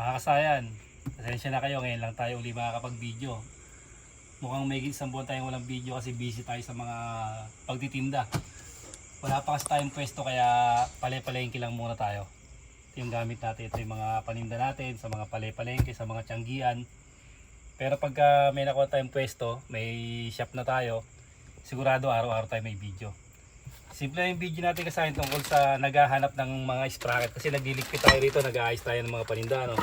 Mga kasayan, pasensya na kayo, ngayon lang tayo uli makakapag-video. Mukhang may isang buwan tayong walang video kasi busy tayo sa mga pagtitinda. Wala pa kasi tayong pwesto kaya palay-palengke lang muna tayo. Ito yung gamit natin, ito yung mga paninda natin sa mga palay-palengke, sa mga tiyanggian. Pero pagka may nakuha tayong pwesto, may shop na tayo, sigurado araw-araw tayo may video. Simple yung video natin kasi tungkol sa naghahanap ng mga sprocket kasi nagliligpit tayo rito, nag-aayos tayo ng mga paninda, no?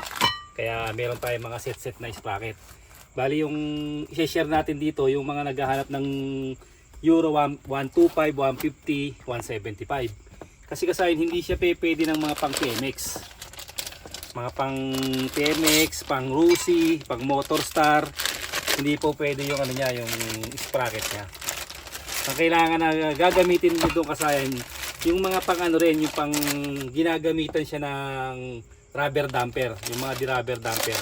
Kaya meron tayong mga set na sprocket. Bali yung i-share natin dito yung mga naghahanap ng Euro 125, 150, 175. Kasi hindi siya pwede ng mga pang TMX. Mga pang TMX, pang Rusi, pang Motorstar, hindi po pwede yung ano niya, yung sprocket niya. Ang kailangan na gagamitin mo doon kasayan, yung mga pang ano rin, yung pang ginagamitan siya ng rubber damper, yung mga di-rubber damper.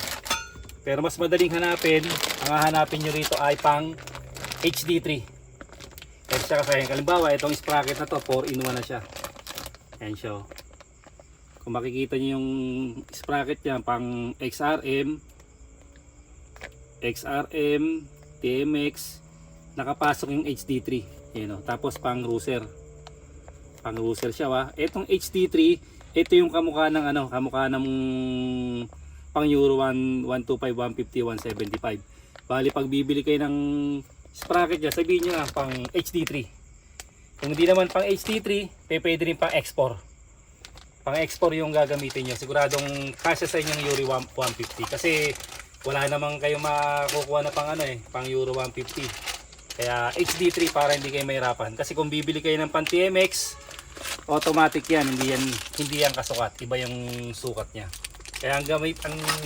Pero mas madaling hanapin, ang hahanapin nyo rito ay pang HD3. Kasi siya kasayan, kalimbawa itong sprocket na to, 4-in-1 na siya. Ayan siya. Kung makikita nyo yung sprocket niya, pang XRM, TMX, nakapasok yung HD3. Ayan, tapos pang Ruser. Pang Ruser siya, wa. Etong HD3, ito yung kamukha ng ano, kamukha ng pang Euro 125, 150, 175. Bali pag bibili kayo ng sprocket niya, sabihin niyo nga pang HD3. Kung hindi naman pang HD3, pwede rin pang X4. Pang X4 yung gagamitin niyo. Siguradong kasya sa inyong Euro 150 kasi wala namang kayo makukuha na pang ano pang Euro 150. Kaya HD3 para hindi kayo mahirapan. Kasi kung bibili kayo ng pan TMX, automatic yan, hindi yan kasukat. Iba yung sukat niya. Kaya ang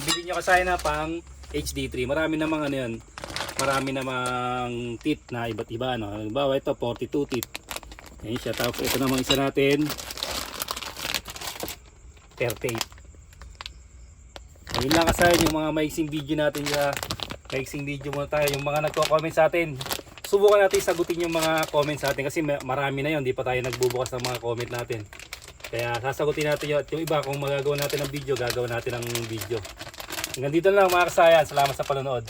bili niyo kasi na pang HD3. Marami namang ano yan. Marami namang teeth na iba't iba, no. Halimbawa ito 42 teeth. Ayan siya. Tapos ito namang isa natin 38. Ayun lang kasi yung mga maiksing video natin sa maiksing video muna tayo. Yung mga nagko-comment sa atin, subukan natin sagutin yung mga comments sa atin kasi marami na yun, di pa tayo nagbubukas ng mga comment natin. Kaya sasagutin natin yun. At yung iba, kung magagawa natin ng video, gagawin natin ng video. Hanggang dito lang mga kasayan. Salamat sa panonood.